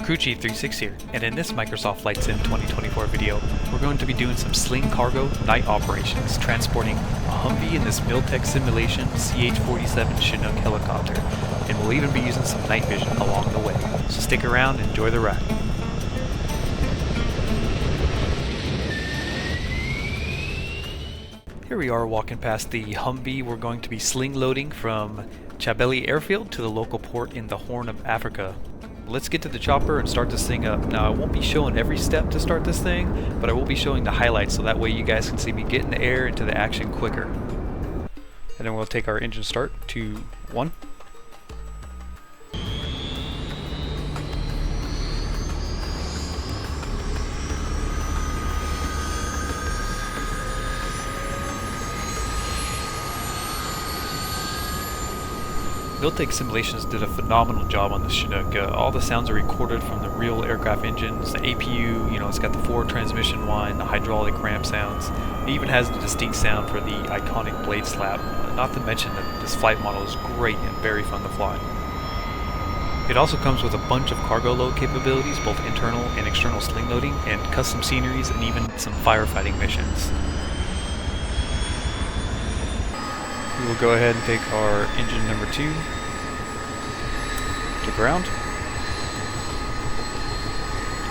CrewChief36 here, and in this Microsoft Flight Sim 2024 video, we're going to be doing some Sling cargo night operations, transporting a Humvee in this Miltech simulation CH47 Chinook helicopter, and we'll even be using some night vision along the way. So stick around and enjoy the ride. Here we are walking past the Humvee. We're going to be sling loading from Chabeli Airfield to the local port in the Horn of Africa. Let's get to the chopper and start this thing up. Now I won't be showing every step to start this thing, but I will be showing the highlights so that way you guys can see me get in the air into the action quicker. And then we'll take our engine start to 1. Miltech Simulations did a phenomenal job on this Chinook. All the sounds are recorded from the real aircraft engines. The APU, it's got the forward transmission whine, the hydraulic ramp sounds. It even has the distinct sound for the iconic blade slap. Not to mention that this flight model is great and very fun to fly. It also comes with a bunch of cargo load capabilities, both internal and external sling loading, and custom sceneries, and even some firefighting missions. We will go ahead and take our engine number 2 to ground.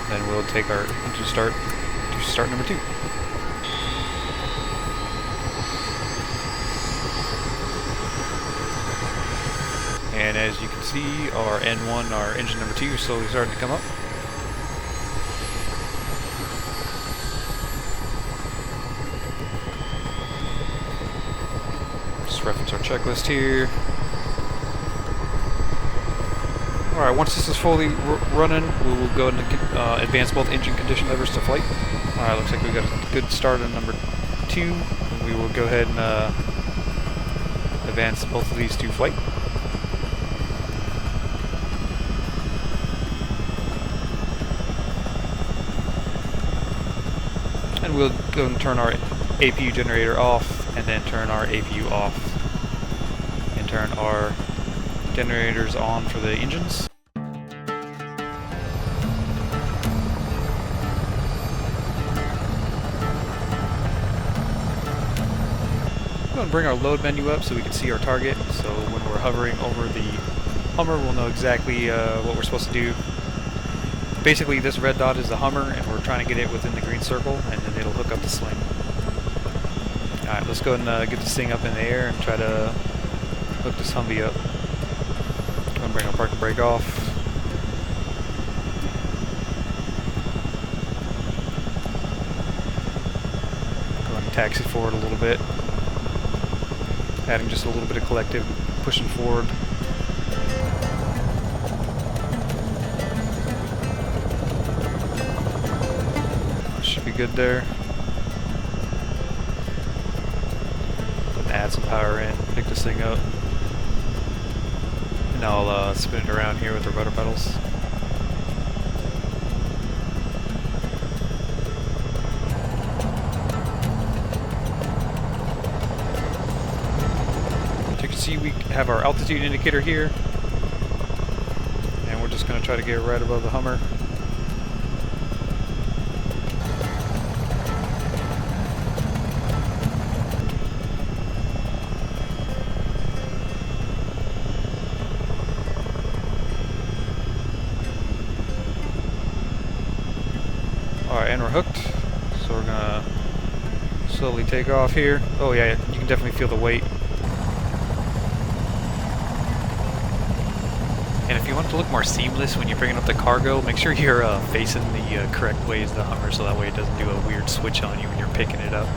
Then we'll take our engine start to start number 2. And as you can see, our N1, our engine number 2, is slowly starting to come up. Reference our checklist here. Alright, once this is fully running, we will go ahead and advance both engine condition levers to flight. Alright, looks like we got a good start on number 2. And we will go ahead and advance both of these to flight. And we'll go and turn our APU generator off, and then turn our APU off, and turn our generators on for the engines. Go and bring our load menu up so we can see our target, so when we're hovering over the Hummer we'll know exactly what we're supposed to do. Basically this red dot is the Hummer, and we're trying to get it within the green circle, and then it'll hook up the Sling. Alright, let's go and get this thing up in the air and try to hook this Humvee up. I'm going to bring our parking brake off. Go ahead and taxi forward a little bit. Adding just a little bit of collective, pushing forward. Should be good there. Add some power in, pick this thing up, and I'll spin it around here with the rudder pedals. As you can see, we have our altitude indicator here, and we're just going to try to get right above the Hummer. Alright, and we're hooked, so we're gonna slowly take off here. Oh yeah, you can definitely feel the weight. And if you want it to look more seamless when you're bringing up the cargo, make sure you're facing the correct way as the Hummer, so that way it doesn't do a weird switch on you when you're picking it up.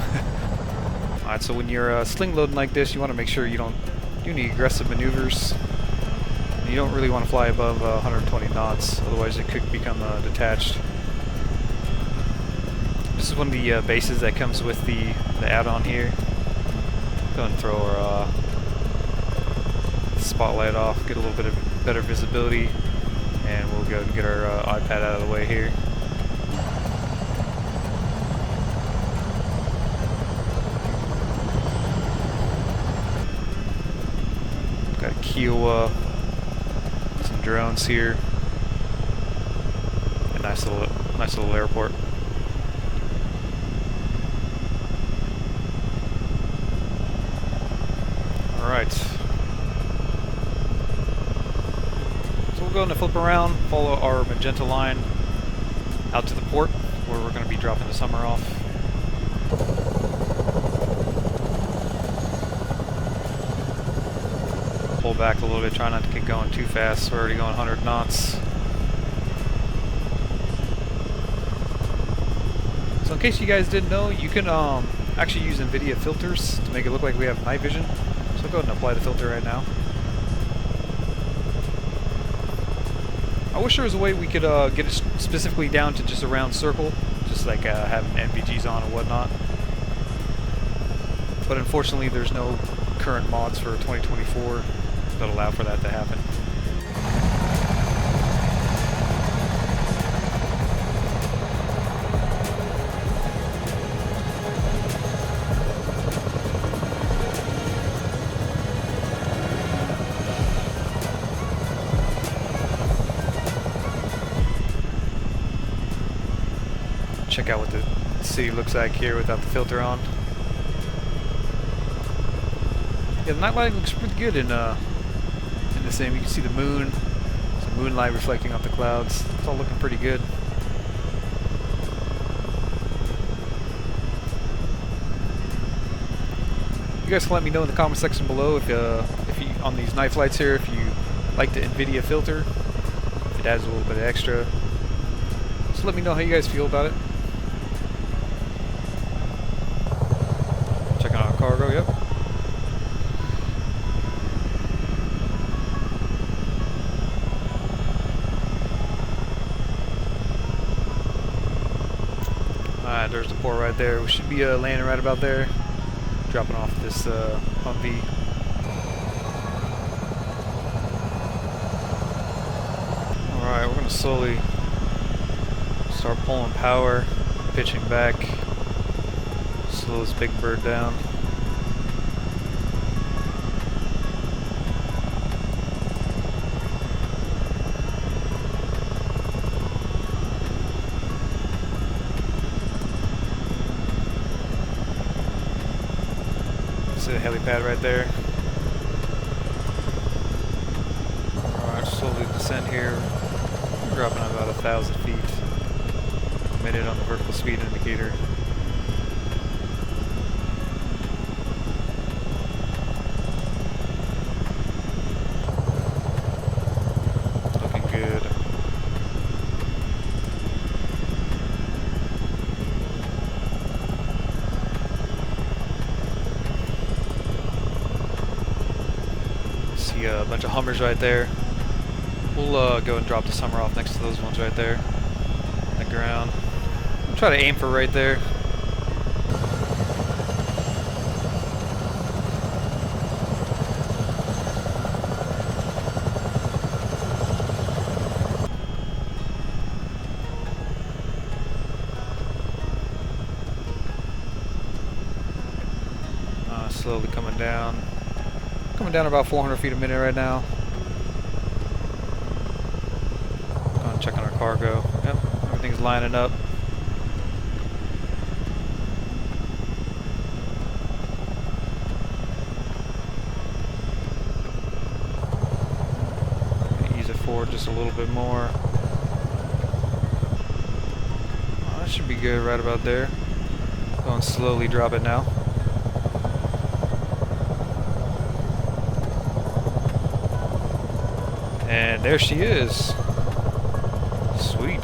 Alright, so when you're sling loading like this, you want to make sure you don't do any aggressive maneuvers. You don't really want to fly above 120 knots, otherwise it could become detached. This is one of the bases that comes with the add-on here. Go and throw our spotlight off, get a little bit of better visibility, and we'll go and get our iPad out of the way here. Got a Kiowa, some drones here. nice little airport. All right. So we'll go and flip around, follow our magenta line out to the port where we're going to be dropping the summer off. Pull back a little bit, try not to get going too fast. We're already going 100 knots. So in case you guys didn't know, you can actually use Nvidia filters to make it look like we have night vision. So go ahead and apply the filter right now. I wish there was a way we could get it specifically down to just a round circle, just like having NVGs on and whatnot. But unfortunately there's no current mods for 2024 that allow for that to happen. Check out what the city looks like here without the filter on. Yeah, the night lighting looks pretty good in the same. You can see the moon, some moonlight reflecting off the clouds. It's all looking pretty good. You guys can let me know in the comment section below if you on these night flights here, if you like the Nvidia filter, if it adds a little bit of extra. Just let me know how you guys feel about it. Checking out cargo, yep. Alright, there's the port right there. We should be landing right about there. Dropping off this Humvee. Alright, we're going to slowly start pulling power, pitching back. Slow this big bird down. See the helipad right there. Alright, slowly descend here. We're dropping about 1,000 feet a minute on the vertical speed indicator. A bunch of Hummers right there. We'll go and drop the summer off next to those ones right there on the ground. We'll try to aim for right there. Slowly coming down. Coming down about 400 feet a minute right now. Checking our cargo. Yep, everything's lining up. Ease it forward just a little bit more. Oh, that should be good right about there. Go and slowly drop it now. And there she is. Sweet.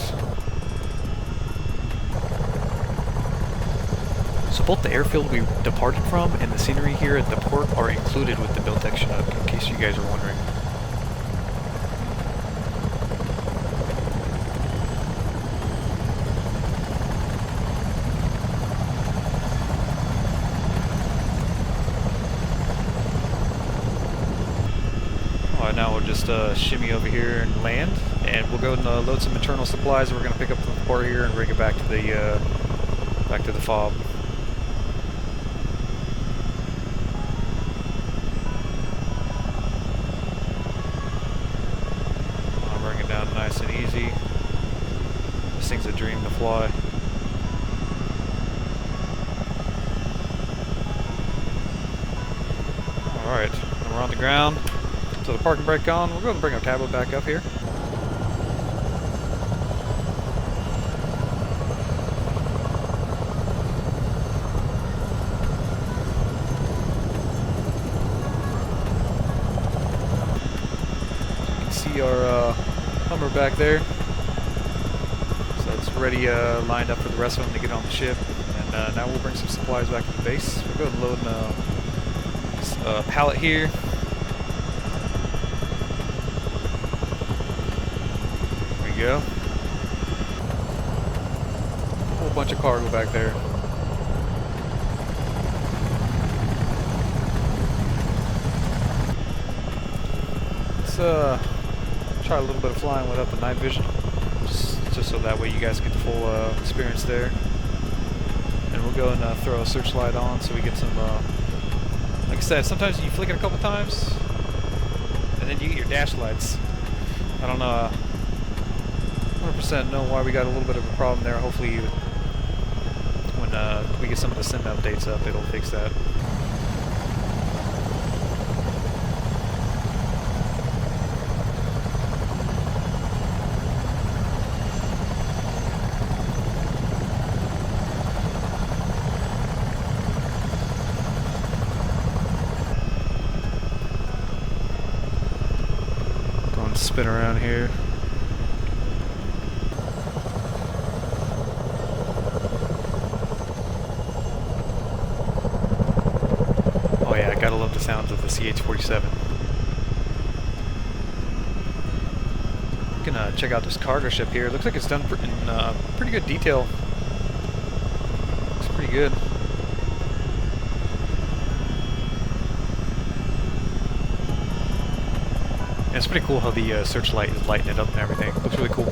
So both the airfield we departed from and the scenery here at the port are included with the Miltech Chinook, in case you guys are wondering. Now we'll just shimmy over here and land, and we'll go and load some internal supplies that we're going to pick up from the port here and bring it back to the fob. I'll bring it down nice and easy. This thing's a dream to fly. Alright, we're on the ground. So the parking brake on. We're going to bring our tablet back up here. You can see our Hummer back there. So it's ready, lined up for the rest of them to get on the ship. And now we'll bring some supplies back to the base. We'll go and load a pallet here. There we go. A whole bunch of cargo back there. Let's try a little bit of flying without the night vision, just so that way you guys get the full experience there. And we'll go and throw a searchlight on so we get some. Like I said, sometimes you flick it a couple times, and then you get your dash lights. I don't know, 100% know why we got a little bit of a problem there. Hopefully, when we get some of the sim updates up, it'll fix that. Spin around here. Oh yeah, I gotta love the sounds of the CH47. You can check out this cargo ship here. It looks like it's done in pretty good detail. Looks pretty good. It's pretty cool how the searchlight is lighting it up and everything. Looks really cool.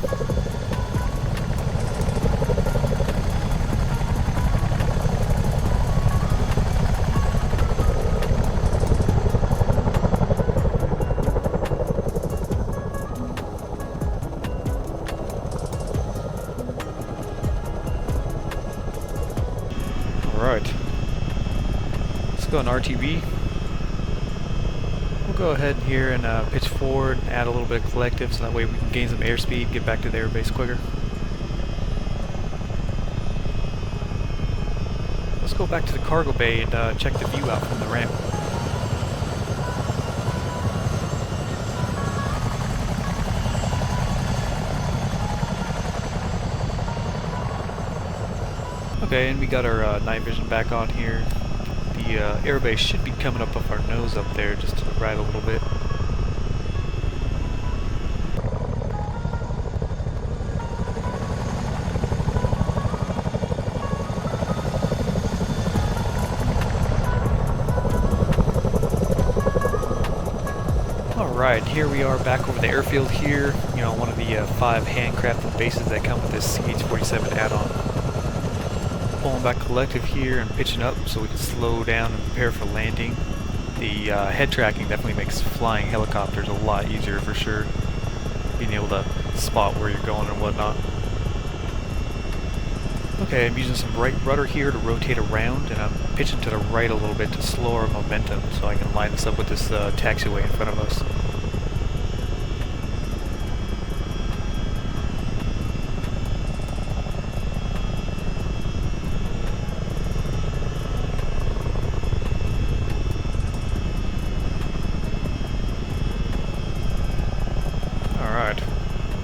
Alright. Let's go on RTB. Go ahead here and pitch forward, add a little bit of collective so that way we can gain some airspeed, get back to the airbase quicker. Let's go back to the cargo bay and check the view out from the ramp. Okay, and we got our night vision back on here. The airbase should be coming up off our nose up there, just to the right a little bit. Alright, here we are back over the airfield here, you know, one of the 5 handcrafted bases that come with this CH47 add-on. Pulling back collective here and pitching up so we can slow down and prepare for landing. The head tracking definitely makes flying helicopters a lot easier for sure. Being able to spot where you're going and whatnot. Okay, I'm using some right rudder here to rotate around, and I'm pitching to the right a little bit to slow our momentum so I can line this up with this taxiway in front of us.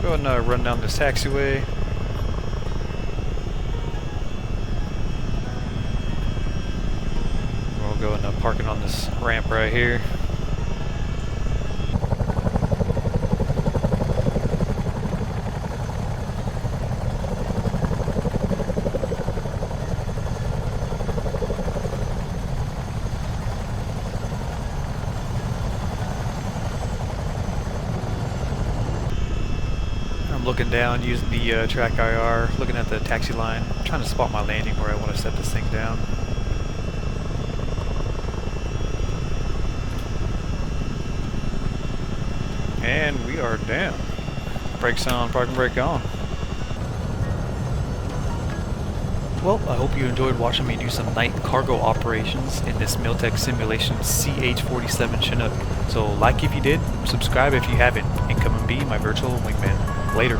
Go ahead and run down this taxiway. We'll go and park it on this ramp right here. Looking down, using the track IR, looking at the taxi line, trying to spot my landing where I want to set this thing down. And we are down. Brakes on, parking brake on. Well, I hope you enjoyed watching me do some night cargo operations in this Miltech simulation CH47 Chinook. So like if you did, subscribe if you haven't, and come and be my virtual wingman. Later.